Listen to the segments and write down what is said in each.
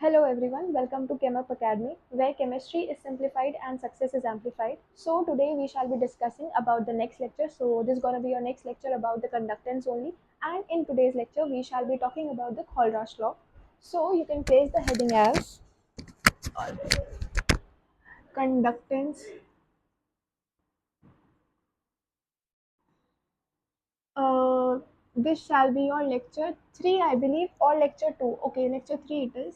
Hello everyone, welcome to ChemUp Academy, where chemistry is simplified and success is amplified. So today we shall be discussing about the next lecture. So this is going to be your next lecture about the conductance only. And in today's lecture, we shall be talking about the Kholdrush law. So you can place the heading as conductance. Uh, this shall be your lecture 3, I believe, or lecture 2. Okay, lecture 3 it is.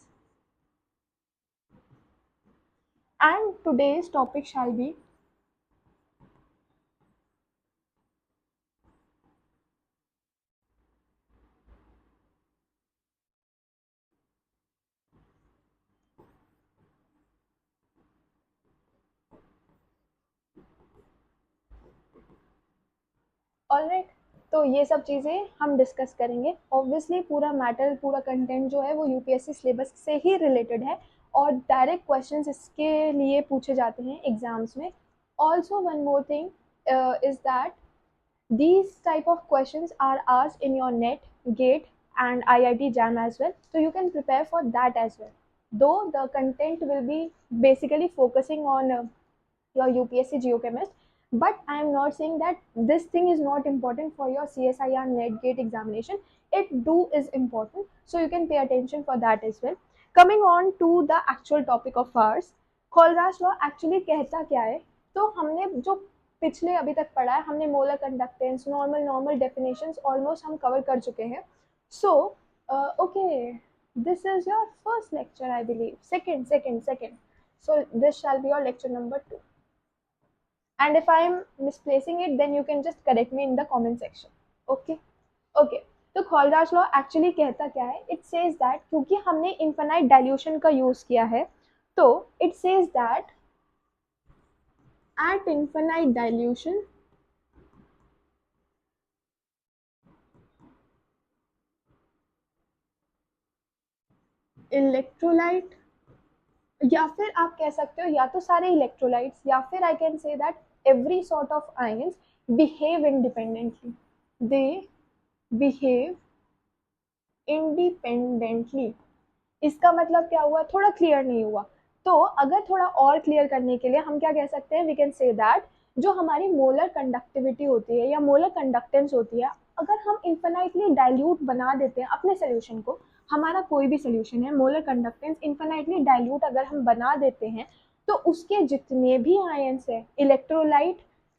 And today's topic shall be alright. तो ये सब चीज़ें हम discuss करेंगे। Obviously पूरा matter, पूरा content जो है वो यूपीएससी सिलेबस से ही रिलेटेड है और डायरेक्ट क्वेश्चंस इसके लिए पूछे जाते हैं एग्जाम्स में। Also one more thing is that these type of questions are asked in your NET, GATE and IIT JAM as well. So you can prepare for that as well. Though the content will be basically focusing on your UPSC Geochemist, but I am not saying that this thing is not important for your CSIR NET GATE examination. It do is important, so you can pay attention for that as well. Coming on to the actual topic of ours, Kholdrush law actually कहता क्या है? तो हमने जो पिछले अभी तक पढ़ा है, हमने molar conductance, normal definitions almost हम कवर कर चुके हैं. So okay, this is your first lecture, I believe. Second. So this shall be your lecture number 2. And if I am misplacing it, then you can just correct me in the comment section. Okay. तो खोलराज law actually कहता क्या है? It says that क्योंकि हमने infinite dilution का use किया है, तो it says that at infinite dilution electrolyte, या फिर आप कह सकते हो या तो सारे इलेक्ट्रोलाइट्स, या फिर I can say that every sort of ions behave independently. They behave independently. इसका मतलब क्या हुआ? थोड़ा क्लियर नहीं हुआ. तो अगर थोड़ा और क्लियर करने के लिए हम क्या कह सकते हैं? वी कैन से दैट जो हमारी मोलर कंडक्टिविटी होती है या मोलर कंडक्टेंस होती है, अगर हम इन्फिनाइटली डाइल्यूट बना देते हैं अपने सोल्यूशन को, हमारा कोई भी सोल्यूशन है, मोलर कंडक्टेंस इन्फिनाइटली डाइल्यूट अगर हम बना देते हैं, तो उसके जितने भी आयंस है, इलेक्ट्रोलाइट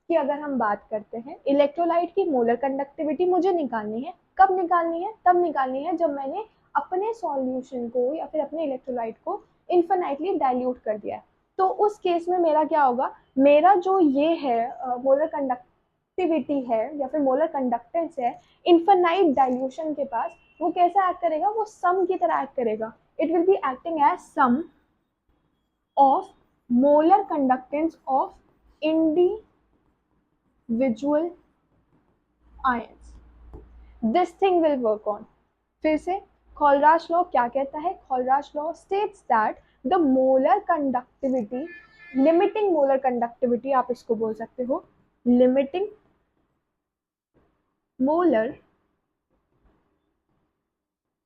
की अगर हम बात करते हैं, इलेक्ट्रोलाइट की मोलर कंडक्टिविटी मुझे निकालनी है. कब निकालनी है? तब निकालनी है जब मैंने अपने सॉल्यूशन को या फिर अपने इलेक्ट्रोलाइट को इन्फिनाइटली डाइल्यूट कर दिया है. तो उस केस में मेरा क्या होगा? मेरा जो ये है मोलर कंडक्टिविटी है या फिर मोलर कंडक्टेंस है इन्फिनाइट डाइल्यूशन के पास, वो कैसा एक्ट करेगा? वो सम की तरह एक्ट करेगा. It will be acting as sum of molar conductance of individual ions. This thing will work on. फिर से खोलराज लॉ क्या कहता है? Kohlrausch law states that the molar conductivity, limiting molar conductivity आप इसको बोल सकते हो, लिमिटिंग मोलर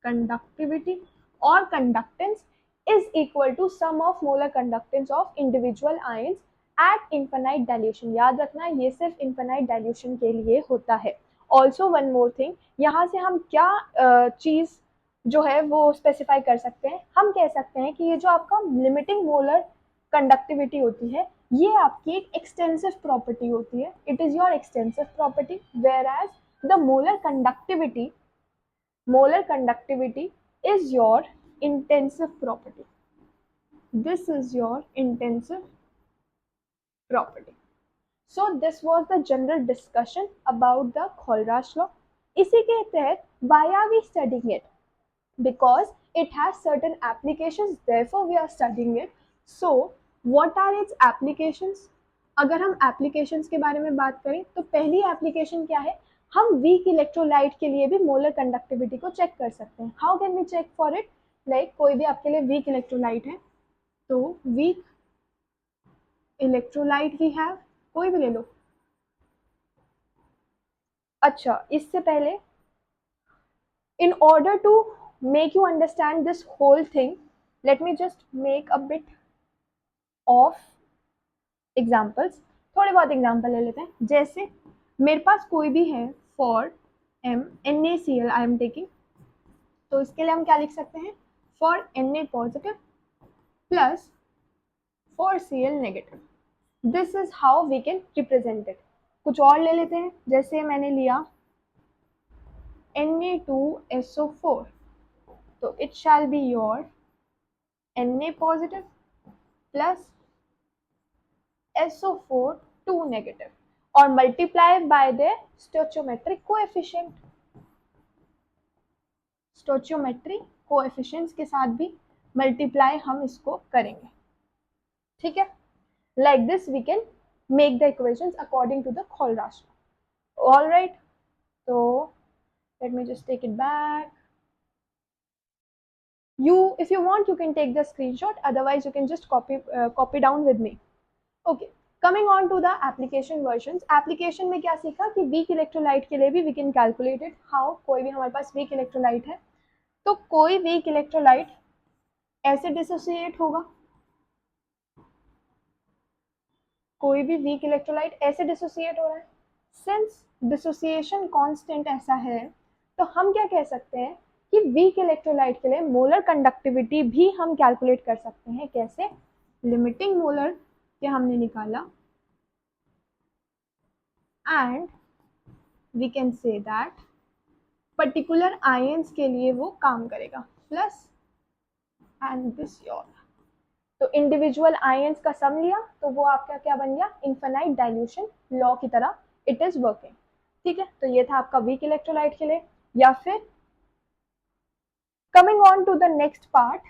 कंडक्टिविटी और conductance is equal to sum of molar conductance of individual ions at infinite dilution. याद रखना ये सिर्फ infinite dilution के लिए होता है. Also one more thing, यहाँ से हम क्या चीज़ जो है वो स्पेसिफाई कर सकते हैं? हम कह सकते हैं कि ये जो आपका लिमिटिंग मोलर कंडक्टिविटी होती है, ये आपकी एक एक्सटेंसिव प्रॉपर्टी होती है. It is your extensive property, whereas the molar conductivity is your intensive property. This is your intensive property. So this was the general discussion about the Kholdrush law. इसी के तहत why are we studying it? Because it has certain applications, therefore we are studying it. So what are its applications? अगर हम applications के बारे में बात करें तो पहली application क्या है? हम वीक इलेक्ट्रोलाइट के लिए भी मोलर कंडक्टिविटी को चेक कर सकते हैं. How can we check for it? Like कोई भी आपके लिए वीक इलेक्ट्रोलाइट है, तो वीक इलेक्ट्रोलाइट वी हैव, कोई भी ले लो. अच्छा, इससे पहले in order to make you understand this whole thing, let me just make a bit of examples, थोड़े बहुत एग्जाम्पल ले लेते हैं। जैसे मेरे पास कोई भी है for NaCl I am taking, तो इसके लिए हम क्या लिख सकते हैं, for Na positive plus for Cl negative, this is how we can represent it. कुछ और ले लेते हैं, जैसे मैंने लिया Na2SO4, तो it shall be your Na positive plus SO4 2 negative और multiply by the stoichiometric coefficient. Stoichiometric coefficients के साथ भी मल्टीप्लाई हम इसको करेंगे, ठीक है। Like this we can make the equations according to the Kholl-Rasch law। All right, तो let me just take it back. If you want, you can take the screenshot, otherwise you can just copy down with me. Okay, coming on to the application versions. Application में क्या सीखा कि weak electrolyte के लिए भी we can calculate it. How? कोई भी हमारे पास weak electrolyte है, तो कोई weak electrolyte ऐसे dissociate होगा, कोई भी weak electrolyte ऐसे dissociate हो रहा है। Since dissociation constant ऐसा है, तो हम क्या कह सकते हैं कि वीक इलेक्ट्रोलाइट के लिए मोलर कंडक्टिविटी भी हम कैलकुलेट कर सकते हैं। कैसे? लिमिटिंग मोलर के हमने निकाला and we can say that particular ions के लिए वो काम करेगा, प्लस एंड दिस योर, तो इंडिविजुअल आयंस का सम लिया तो वो आपका क्या बन गया, इनफाइनाइट डाइल्यूशन लॉ की तरह इट इज वर्किंग, ठीक है। तो ये था आपका वीक इलेक्ट्रोलाइट के लिए। या फिर coming on to the next part,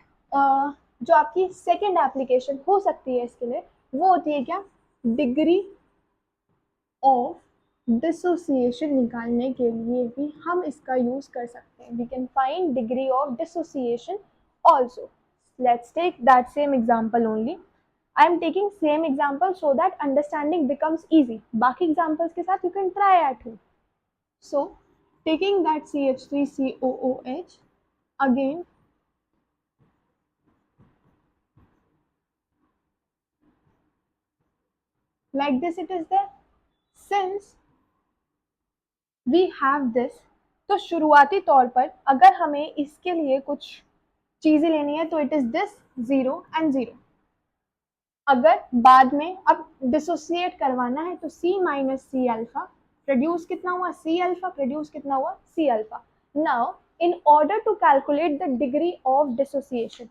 जो आपकी सेकेंड एप्लीकेशन हो सकती है इसके लिए, वो होती है क्या, डिग्री ऑफ डिसोसिएशन निकालने के लिए भी हम इसका यूज कर सकते हैं। We can find degree of dissociation also. Let's take that same example only. I am taking same example so that understanding becomes easy. बाकी एग्जाम्पल्स के साथ you can try at home. So taking that CH3COOH again, like this it is there. Since we have this, तो शुरुआती तौर पर अगर हमें इसके लिए कुछ चीजें लेनी है तो इट इज दिस 0 and 0। अगर बाद में अब डिसोसिएट करवाना है तो C minus C alpha produce कितना हुआ, C alpha प्रोड्यूस कितना हुआ, C alpha। Now in order to calculate the degree of dissociation,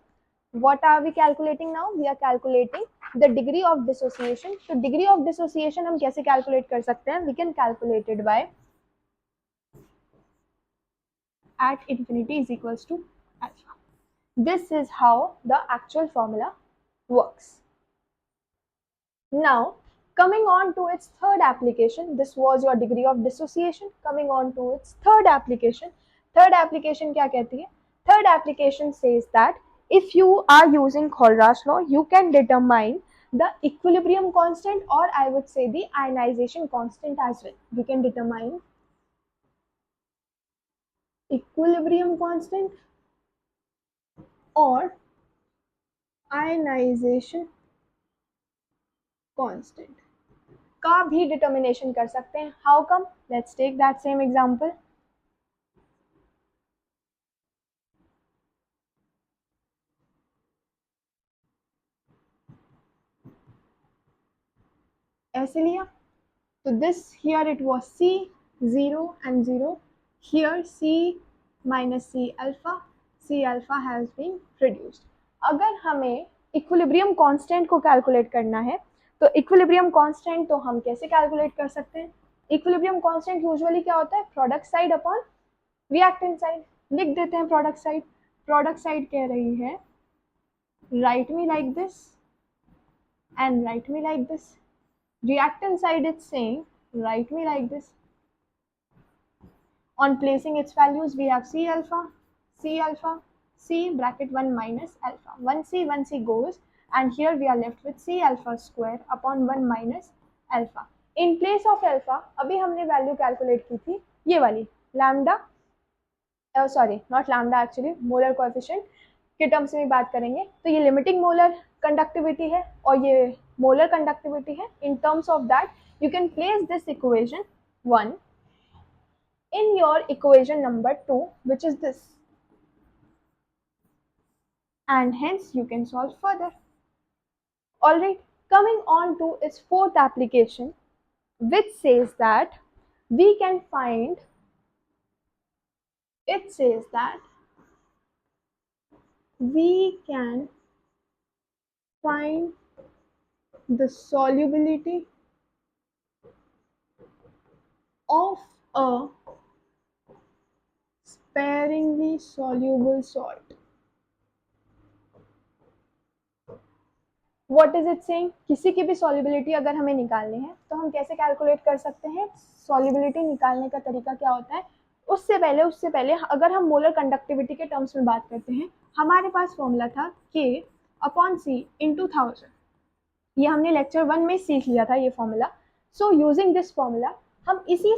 what are we calculating now? We are calculating the degree of dissociation। तो degree of dissociation हम कैसे calculate कर सकते हैं? We can calculate it by at infinity is equals to alpha। This is how the actual formula works। Now coming on to its third application, this was your degree of dissociation। Coming on to its third application, third application क्या कहती है? Third application says that if you are using Kholl-Rasch law, you can determine the equilibrium constant, or I would say the ionization constant as well। We can determine equilibrium constant or ionization constant का भी determination कर सकते हैं। How come? Let's take that same example। ऐसे लिया तो this here it was C 0 and 0, here C minus C alpha has been produced। अगर हमें इक्विलिब्रियम कांस्टेंट को कैलकुलेट करना है तो इक्विलिब्रियम कांस्टेंट तो हम कैसे कैलकुलेट कर सकते हैं? इक्विलिब्रियम कांस्टेंट यूजुअली क्या होता है, product side upon reactant side. लिख देते हैं प्रोडक्ट साइड। प्रोडक्ट साइड कह रही है right me like this and right me like this. Reactant side it's saying write me like this। On placing its values we have C alpha, C bracket 1 minus alpha, 1C goes and here we are left with C alpha square upon 1 minus alpha। In place of alpha अभी हमने value calculate की थी ये वाली lambda, sorry not lambda actually, molar coefficient के terms में बात करेंगे तो ये लिमिटिंग मोलर कंडक्टिविटी है और ये मोलर कंडक्टिविटी है. In terms of that you can place this equation 1 in your equation number 2, which is this, and hence you can solve further. Alright, coming on to its fourth application, which says that we can find, it says that we can find the solubility of a sparingly soluble salt. What is it saying? किसी की भी solubility अगर हमें निकालनी है तो हम कैसे कैलकुलेट कर सकते हैं? solubility निकालने का तरीका क्या होता है? उससे पहले अगर हम मोलर कंडक्टिविटी के टर्म्स में बात करते हैं, हमारे पास फॉर्मूला था K/C × 1000. ये हमने लेक्चर 1 में सीख लिया था ये formula. So using this formula हम इसी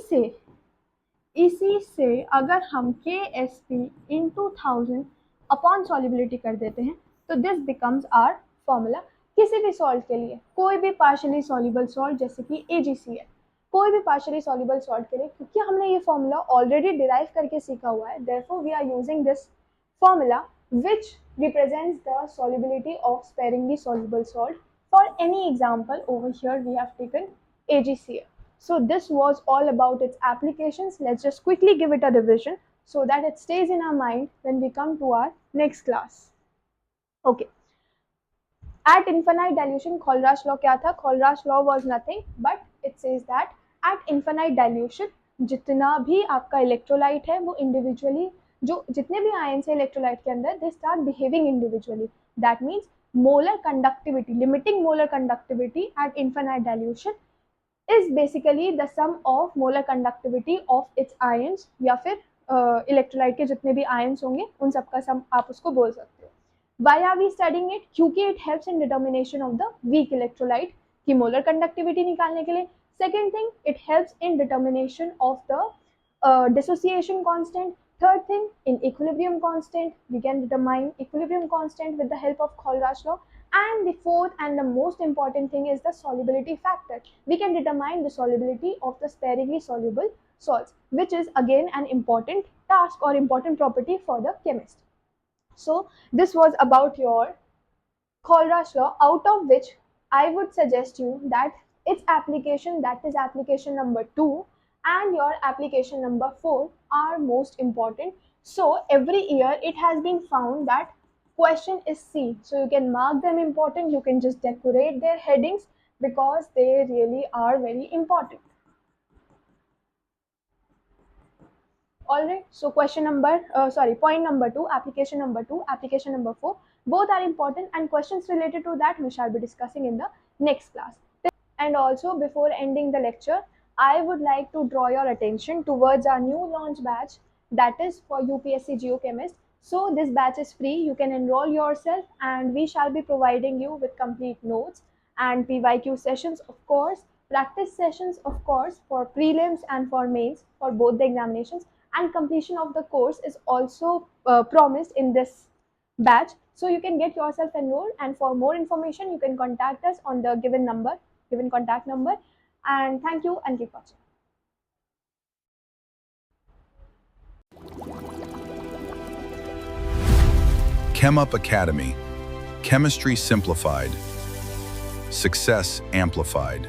से अगर हम KSP × 1000 अपॉन सॉल्युबिलिटी कर देते हैं तो दिस बिकम्स आवर फॉर्मूला. किसी भी सॉल्ट के लिए, कोई भी पार्शियली सॉल्युबल सॉल्ट जैसे कि AgCl, कोई भी पार्शियली सॉल्युबल सॉल्ट के लिए, क्योंकि हमने ये फॉर्मूला ऑलरेडी डिराइव करके सीखा हुआ है, therefore we are using this formula which represents the solubility of sparingly soluble salt. For any example, over here we have taken AgCl. So this was all about its applications. Let's just quickly give it a revision so that it stays in our mind when we come to our next class. Okay. At infinite dilution, Kholra's law क्या था? Kholra's law was nothing but it says that at infinite dilution, जितना भी आपका electrolyte है वो individually, जो जितने भी आयन्स है इलेक्ट्रोलाइट के अंदर, they start behaving individually. That means molar conductivity, limiting molar conductivity at infinite dilution is basically the sum of molar conductivity of its ions, या फिर इलेक्ट्रोलाइट के जितने भी आयन्स होंगे उन सब का सम आप उसको बोल सकते हो. Why are we studying it? क्योंकि it helps in determination of the weak electrolyte की मोलर कंडक्टिविटी निकालने के लिए. Second thing, it helps in determination of the dissociation constant. Third thing, in equilibrium constant, we can determine equilibrium constant with the help of Kholra's law. And the fourth and the most important thing is the solubility factor. We can determine the solubility of the sparingly soluble salts, which is again an important task or important property for the chemist. So this was about your Kholra's law, out of which I would suggest you that its application, that is application number 2, and your application number 4 are most important. So every year it has been found that question is C, so you can mark them important, you can just decorate their headings because they really are very important. Alright, so point number 2, application number 2, application number 4, both are important, and questions related to that we shall be discussing in the next class. And also, before ending the lecture, I would like to draw your attention towards our new launch batch, that is for UPSC Geochemist. So this batch is free, you can enroll yourself, and we shall be providing you with complete notes and PYQ sessions, of course, practice sessions, of course, for prelims and for mains for both the examinations, and completion of the course is also promised in this batch. So you can get yourself enrolled, and for more information you can contact us on the given contact number. And thank you and keep watching. ChemUp Academy. Chemistry simplified. Success amplified.